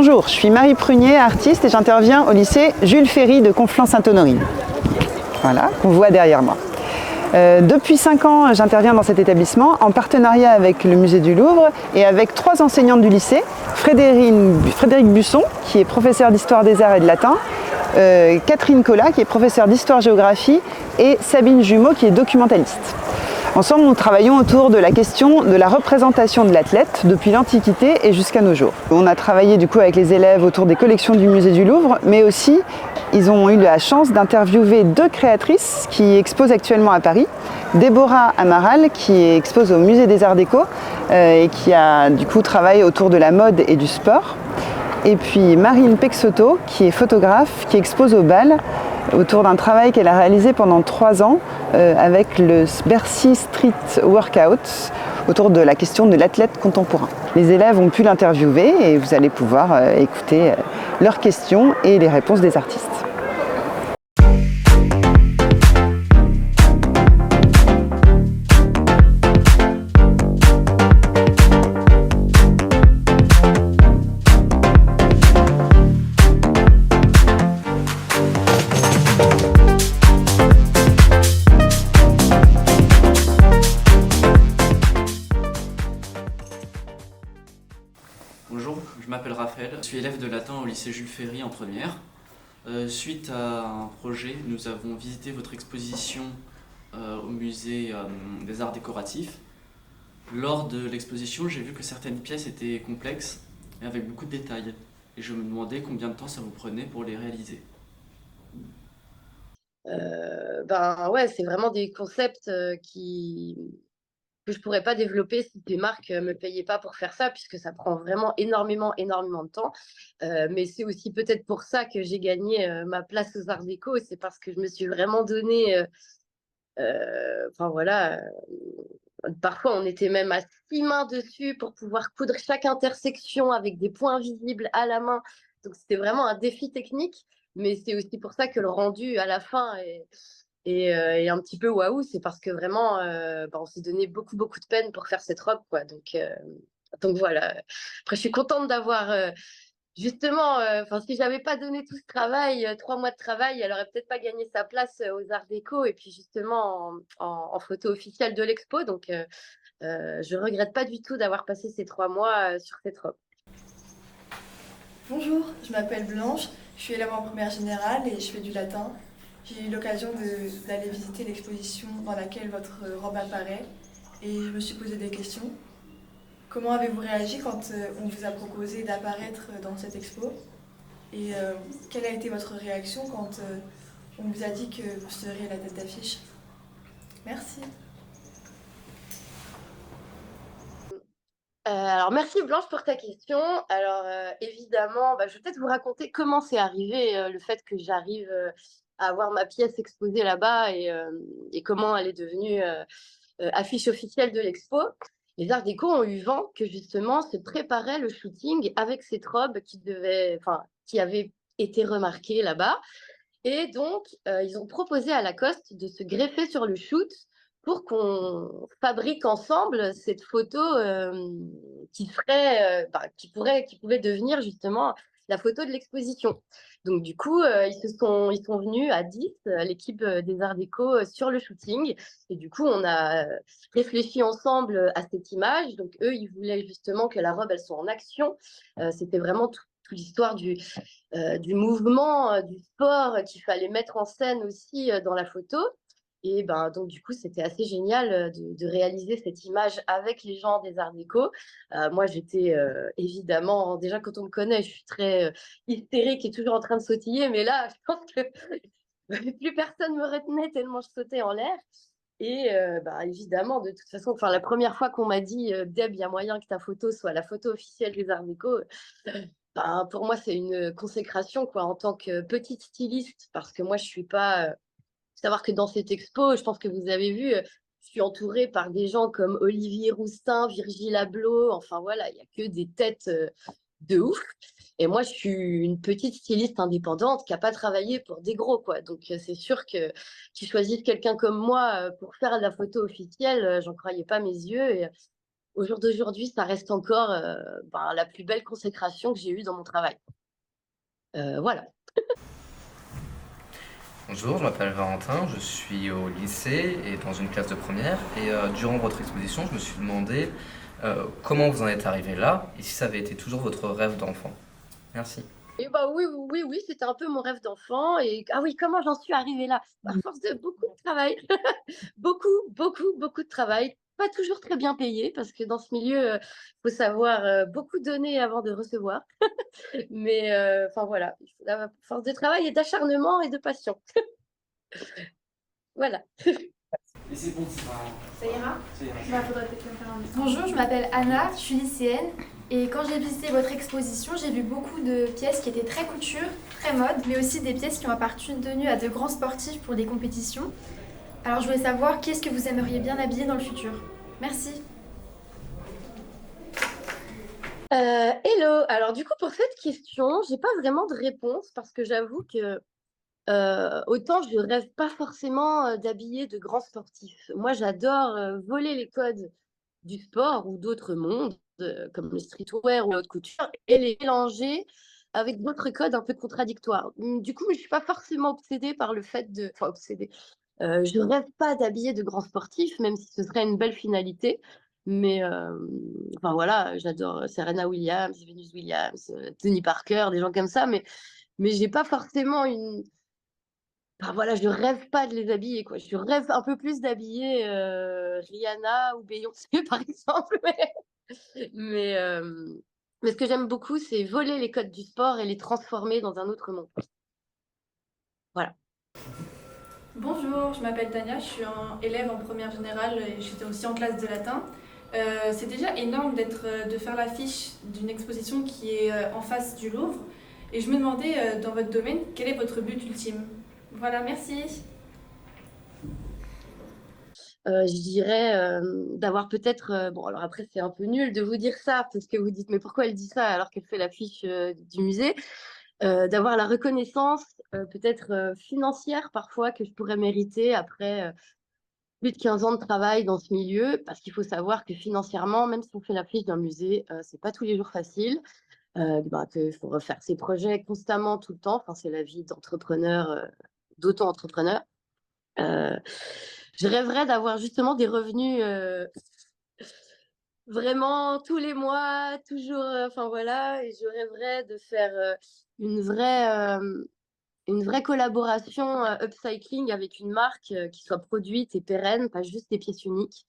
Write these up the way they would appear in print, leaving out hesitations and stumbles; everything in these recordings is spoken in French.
Bonjour, je suis Marie Prunier, artiste, et j'interviens au lycée Jules Ferry de Conflans-Sainte-Honorine. Voilà, qu'on voit derrière moi. Depuis 5 ans, j'interviens dans cet établissement en partenariat avec le musée du Louvre et avec 3 enseignantes du lycée. Frédéric Busson, qui est professeur d'histoire des arts et de latin, Catherine Collat, qui est professeure d'histoire-géographie, et Sabine Jumeau, qui est documentaliste. Ensemble, nous travaillons autour de la question de la représentation de l'athlète depuis l'Antiquité et jusqu'à nos jours. On a travaillé du coup avec les élèves autour des collections du musée du Louvre, mais aussi ils ont eu la chance d'interviewer 2 créatrices qui exposent actuellement à Paris. Déborah Amaral, qui expose au musée des Arts Déco et qui a du coup travaillé autour de la mode et du sport. Et puis Marine Pexoto, qui est photographe, qui expose au BAL autour d'un travail qu'elle a réalisé pendant 3 ans avec le Bercy Street Workout autour de la question de l'athlète contemporain. Les élèves ont pu l'interviewer et vous allez pouvoir écouter leurs questions et les réponses des artistes. Bonjour, je m'appelle Raphaël, je suis élève de latin au lycée Jules Ferry en première. Suite à un projet, nous avons visité votre exposition au musée des arts décoratifs. Lors de l'exposition, j'ai vu que certaines pièces étaient complexes et avec beaucoup de détails. Et je me demandais combien de temps ça vous prenait pour les réaliser. Ben ouais, c'est vraiment des concepts que je pourrais pas développer si des marques me payaient pas pour faire ça, puisque ça prend vraiment énormément, énormément de temps. Mais c'est aussi peut-être pour ça que j'ai gagné ma place aux Arts Déco, c'est parce que je me suis vraiment donné. Enfin voilà, parfois on était même à 6 mains dessus pour pouvoir coudre chaque intersection avec des points visibles à la main. Donc c'était vraiment un défi technique, mais c'est aussi pour ça que le rendu à la fin est un petit peu waouh, c'est parce que vraiment on s'est donné beaucoup beaucoup de peine pour faire cette robe, quoi. Donc voilà. Après je suis contente d'avoir justement, si j'avais pas donné tout ce travail, 3 mois de travail, elle aurait peut-être pas gagné sa place aux Arts Déco et puis justement en photo officielle de l'expo. Donc je regrette pas du tout d'avoir passé ces 3 mois sur cette robe. Bonjour, je m'appelle Blanche, je suis élève en première générale et je fais du latin. J'ai eu l'occasion d'aller visiter l'exposition dans laquelle votre robe apparaît et je me suis posé des questions. Comment avez-vous réagi quand on vous a proposé d'apparaître dans cette expo? Et quelle a été votre réaction quand on vous a dit que vous seriez la tête d'affiche? Merci. Alors merci Blanche pour ta question. Alors évidemment, je vais peut-être vous raconter comment c'est arrivé le fait que j'arrive à avoir ma pièce exposée là-bas et comment elle est devenue affiche officielle de l'expo. Les Arts Déco ont eu vent que justement se préparait le shooting avec cette robe qui avait été remarquée là-bas. Et donc, ils ont proposé à Lacoste de se greffer sur le shoot pour qu'on fabrique ensemble cette photo qui pouvait devenir justement la photo de l'exposition. Donc du coup, ils sont venus à 10, l'équipe des Arts Déco, sur le shooting. Et du coup, on a réfléchi ensemble à cette image. Donc eux, ils voulaient justement que la robe, elle soit en action. C'était vraiment toute l'histoire du mouvement, du sport qu'il fallait mettre en scène aussi dans la photo. Et donc, du coup, c'était assez génial de réaliser cette image avec les gens des Arts Déco. Moi, j'étais évidemment, déjà quand on me connaît, je suis très hystérique et toujours en train de sautiller. Mais là, je pense que plus personne me retenait tellement je sautais en l'air. Et évidemment, de toute façon, la première fois qu'on m'a dit Deb, il y a moyen que ta photo soit la photo officielle des Arts Déco, pour moi, c'est une consécration, quoi, en tant que petite styliste, parce que moi, je suis pas. Savoir que dans cette expo, je pense que vous avez vu, je suis entourée par des gens comme Olivier Rousteing, Virgile Abloh. Enfin voilà, il n'y a que des têtes de ouf. Et moi, je suis une petite styliste indépendante qui n'a pas travaillé pour des gros, quoi. Donc, c'est sûr que qu'ils choisissent quelqu'un comme moi pour faire de la photo officielle, j'en croyais pas mes yeux. au jour d'aujourd'hui, ça reste encore la plus belle consécration que j'ai eue dans mon travail. Voilà. Bonjour, je m'appelle Valentin, je suis au lycée et dans une classe de première. Et durant votre exposition, je me suis demandé comment vous en êtes arrivé là et si ça avait été toujours votre rêve d'enfant. Merci. Et bah oui, c'était un peu mon rêve d'enfant. Et ah oui, comment j'en suis arrivée là? À force de beaucoup de travail, beaucoup de travail. Pas toujours très bien payé parce que dans ce milieu, faut savoir beaucoup donner avant de recevoir. Mais enfin voilà, à force de travail et d'acharnement et de passion. Voilà. Et c'est bon, c'est pas. Ça ira? Ça ira. Bah, faudrait peut-être le faire en même temps. Bonjour, je m'appelle Anna, je suis lycéenne et quand j'ai visité votre exposition, j'ai vu beaucoup de pièces qui étaient très couture, très mode, mais aussi des pièces qui ont appartenu à de grands sportifs pour des compétitions. Alors je voulais savoir qu'est-ce que vous aimeriez bien habiller dans le futur. Merci. Hello. Alors du coup, pour cette question, j'ai pas vraiment de réponse parce que j'avoue que autant je rêve pas forcément d'habiller de grands sportifs. Moi, j'adore voler les codes du sport ou d'autres mondes, comme le streetwear ou la haute couture, et les mélanger avec d'autres codes un peu contradictoires. Du coup, je suis pas forcément obsédée par le fait de... Enfin, obsédée. Je rêve pas d'habiller de grands sportifs, même si ce serait une belle finalité. Mais enfin voilà, j'adore Serena Williams, Venus Williams, Tony Parker, des gens comme ça, mais j'ai pas forcément une... Enfin, voilà, je rêve pas de les habiller, quoi. Je rêve un peu plus d'habiller Rihanna ou Beyoncé, par exemple. Mais, euh, mais ce que j'aime beaucoup, c'est voler les codes du sport et les transformer dans un autre monde. Voilà. Bonjour, je m'appelle Tania, je suis élève en première générale et j'étais aussi en classe de latin. C'est déjà énorme de faire l'affiche d'une exposition qui est en face du Louvre. Et je me demandais, dans votre domaine, quel est votre but ultime? Voilà, merci. Je dirais d'avoir peut-être... bon, alors après, c'est un peu nul de vous dire ça, parce que vous dites, mais pourquoi elle dit ça alors qu'elle fait l'affiche du musée? D'avoir la reconnaissance peut-être financière parfois que je pourrais mériter après plus de 15 ans de travail dans ce milieu, parce qu'il faut savoir que financièrement, même si on fait l'affiche d'un musée, c'est pas tous les jours facile, qu'il faut refaire ses projets constamment, tout le temps. Enfin, c'est la vie d'entrepreneur, d'auto-entrepreneur. Je rêverais d'avoir justement des revenus vraiment tous les mois, toujours, enfin voilà, et je rêverais de faire une vraie collaboration upcycling avec une marque qui soit produite et pérenne, pas juste des pièces uniques.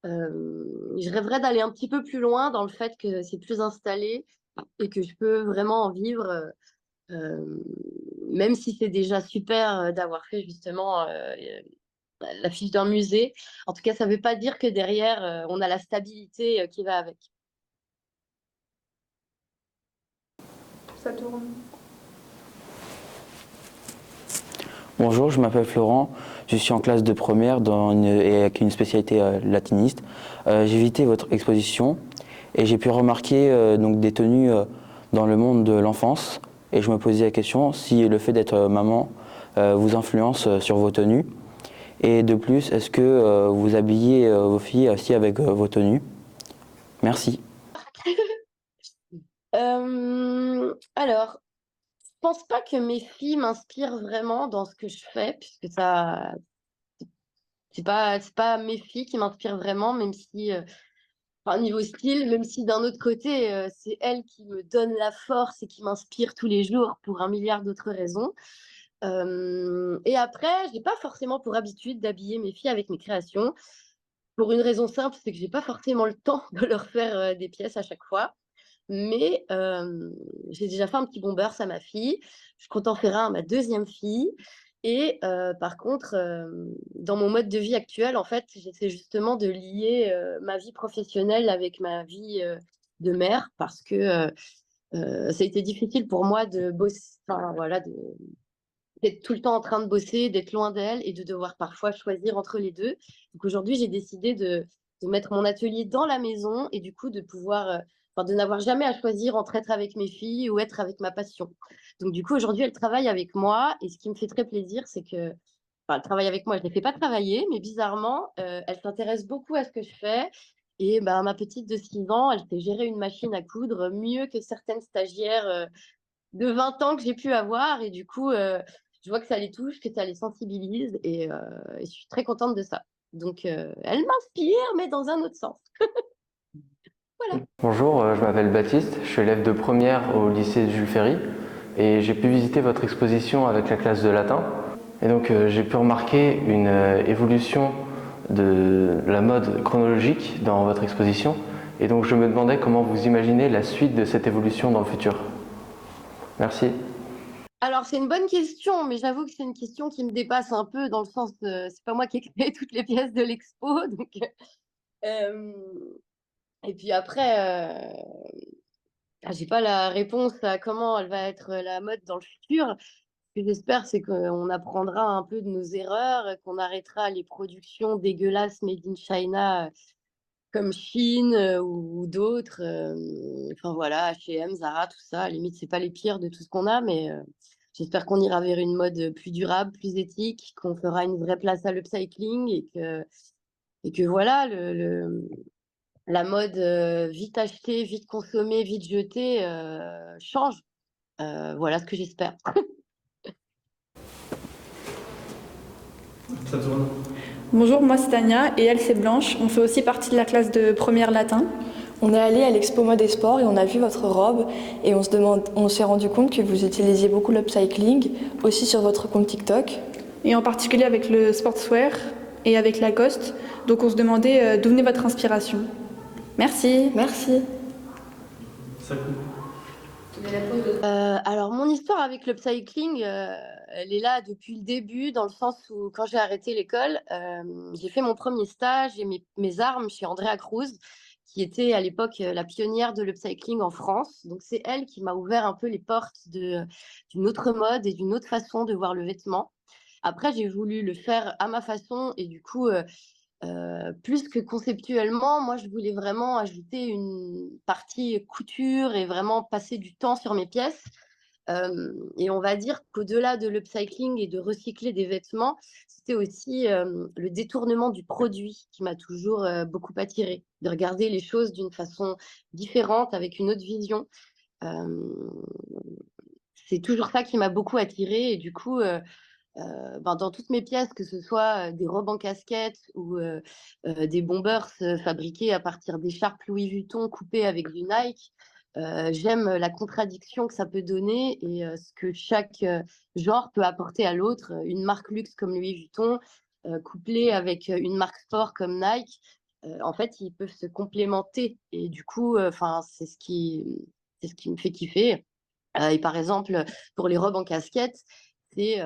Je rêverais d'aller un petit peu plus loin dans le fait que c'est plus installé et que je peux vraiment en vivre, même si c'est déjà super d'avoir fait justement l'affiche d'un musée. En tout cas, ça ne veut pas dire que derrière, on a la stabilité qui va avec. Ça tourne. Bonjour, je m'appelle Florent, je suis en classe de première et avec une spécialité latiniste. J'ai visité votre exposition et j'ai pu remarquer donc des tenues dans le monde de l'enfance et je me posais la question si le fait d'être maman vous influence sur vos tenues. Et de plus, est-ce que vous habillez vos filles aussi avec vos tenues? Merci. Alors, je pense pas que mes filles m'inspirent vraiment dans ce que je fais, puisque ça, c'est pas mes filles qui m'inspirent vraiment, même si, enfin, niveau style, même si d'un autre côté, c'est elles qui me donnent la force et qui m'inspirent tous les jours pour un milliard d'autres raisons. Et après, j'ai pas forcément pour habitude d'habiller mes filles avec mes créations, pour une raison simple, c'est que j'ai pas forcément le temps de leur faire des pièces à chaque fois. Mais j'ai déjà fait un petit bombers à ma fille. Je compte en faire un à ma deuxième fille. Et par contre, dans mon mode de vie actuel, en fait, j'essaie justement de lier ma vie professionnelle avec ma vie de mère parce que ça a été difficile pour moi de bosser, enfin, voilà, d'être tout le temps en train de bosser, d'être loin d'elle et de devoir parfois choisir entre les deux. Donc aujourd'hui, j'ai décidé de mettre mon atelier dans la maison et du coup de pouvoir, enfin, de n'avoir jamais à choisir entre être avec mes filles ou être avec ma passion. Donc du coup, aujourd'hui, elle travaille avec moi et ce qui me fait très plaisir, c'est que, enfin, elle travaille avec moi, je ne les fais pas travailler, mais bizarrement, elle s'intéresse beaucoup à ce que je fais Et ben, ma petite de 6 ans, elle sait gérer une machine à coudre mieux que certaines stagiaires de 20 ans que j'ai pu avoir. Et du coup, je vois que ça les touche, que ça les sensibilise. Et je suis très contente de ça. Donc, elle m'inspire, mais dans un autre sens. Voilà. Bonjour, je m'appelle Baptiste, je suis élève de première au lycée Jules Ferry et j'ai pu visiter votre exposition avec la classe de latin. Et donc j'ai pu remarquer une évolution de la mode chronologique dans votre exposition. Et donc je me demandais comment vous imaginez la suite de cette évolution dans le futur. Merci. Alors, c'est une bonne question, mais j'avoue que c'est une question qui me dépasse un peu dans le sens, c'est pas moi qui ai créé toutes les pièces de l'expo. Donc, et puis après, j'ai pas la réponse à comment elle va être la mode dans le futur. Ce que j'espère, c'est qu'on apprendra un peu de nos erreurs, qu'on arrêtera les productions dégueulasses made in China comme Chine ou d'autres. Enfin voilà, H&M, Zara, tout ça. À la limite, c'est pas les pires de tout ce qu'on a, mais j'espère qu'on ira vers une mode plus durable, plus éthique, qu'on fera une vraie place à l'upcycling et que voilà, la mode vite achetée, vite consommée, vite jetée change. Voilà ce que j'espère. Bonjour, moi c'est Tania et elle c'est Blanche. On fait aussi partie de la classe de première latin. On est allé à l'expo mode et sport et on a vu votre robe et on s'est rendu compte que vous utilisiez beaucoup l'upcycling, aussi sur votre compte TikTok. Et en particulier avec le sportswear et avec Lacoste. Donc on se demandait d'où venait votre inspiration. Merci. Merci. Alors, mon histoire avec l'upcycling, elle est là depuis le début, dans le sens où, quand j'ai arrêté l'école, j'ai fait mon premier stage et mes armes chez Andrea Cruz, qui était à l'époque la pionnière de l'upcycling en France. Donc, c'est elle qui m'a ouvert un peu les portes d'une autre mode et d'une autre façon de voir le vêtement. Après, j'ai voulu le faire à ma façon et du coup, plus que conceptuellement, moi, je voulais vraiment ajouter une partie couture et vraiment passer du temps sur mes pièces. Et on va dire qu'au-delà de l'upcycling et de recycler des vêtements, c'était aussi le détournement du produit qui m'a toujours beaucoup attirée, de regarder les choses d'une façon différente, avec une autre vision. C'est toujours ça qui m'a beaucoup attirée et du coup, dans toutes mes pièces, que ce soit des robes en casquette ou des bombers fabriqués à partir d'écharpes Louis Vuitton coupées avec du Nike, j'aime la contradiction que ça peut donner et ce que chaque genre peut apporter à l'autre. Une marque luxe comme Louis Vuitton, couplée avec une marque sport comme Nike, en fait, ils peuvent se complémenter. Et du coup, c'est ce qui me fait kiffer. Et par exemple, pour les robes en casquette, c'est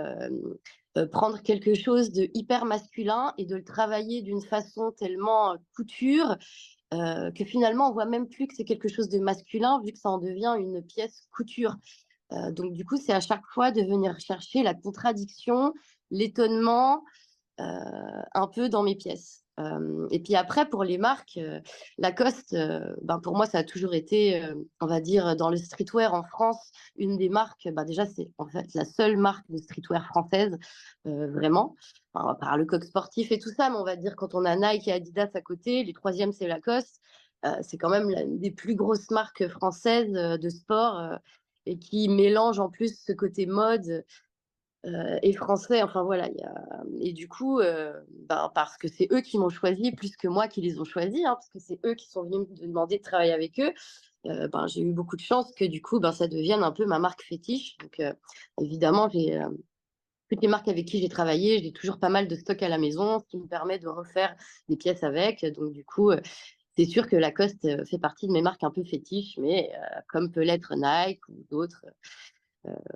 prendre quelque chose de hyper masculin et de le travailler d'une façon tellement couture que finalement on voit même plus que c'est quelque chose de masculin vu que ça en devient une pièce couture. Donc du coup, c'est à chaque fois de venir chercher la contradiction, l'étonnement un peu dans mes pièces. Et puis après, pour les marques, Lacoste, pour moi, ça a toujours été, on va dire, dans le streetwear en France, une des marques, déjà, c'est en fait la seule marque de streetwear française, vraiment. Enfin, par le coq sportif et tout ça, mais on va dire quand on a Nike et Adidas à côté, les troisièmes, c'est Lacoste. C'est quand même l'une des plus grosses marques françaises de sport et qui mélange en plus ce côté mode et français. Enfin voilà, et du coup, parce que c'est eux qui m'ont choisi plus que moi qui les ont choisis, hein, parce que c'est eux qui sont venus me demander de travailler avec eux. J'ai eu beaucoup de chance que du coup, ça devienne un peu ma marque fétiche. Donc évidemment, j'ai toutes les marques avec qui j'ai travaillé, j'ai toujours pas mal de stock à la maison, ce qui me permet de refaire des pièces avec. Donc du coup, c'est sûr que Lacoste fait partie de mes marques un peu fétiches, mais comme peut l'être Nike ou d'autres.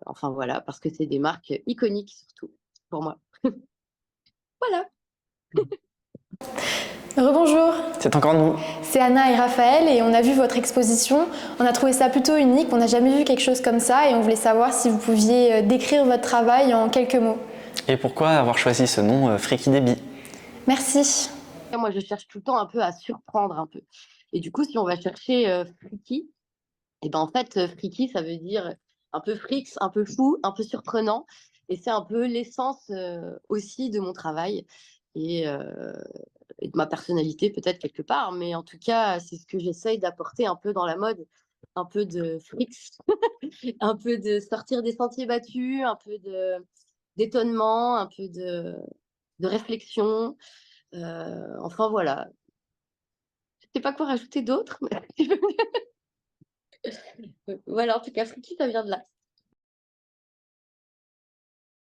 Enfin voilà, parce que c'est des marques iconiques surtout pour moi. Voilà. Rebonjour. C'est encore nous. C'est Anna et Raphaël et on a vu votre exposition. On a trouvé ça plutôt unique, on n'a jamais vu quelque chose comme ça et on voulait savoir si vous pouviez décrire votre travail en quelques mots. Et pourquoi avoir choisi ce nom Freaky Debbie? Merci. Moi, je cherche tout le temps un peu à surprendre un peu. Et du coup, si on va chercher freaky, et en fait, freaky, ça veut dire un peu freaks, un peu fou, un peu surprenant. Et c'est un peu l'essence aussi de mon travail. Et et de ma personnalité peut-être quelque part, mais en tout cas, c'est ce que j'essaye d'apporter un peu dans la mode, un peu de frics, un peu de sortir des sentiers battus, un peu d'étonnement, un peu de réflexion. Enfin voilà. Je sais pas quoi rajouter d'autre, mais voilà, en tout cas, Friki, ça vient de là.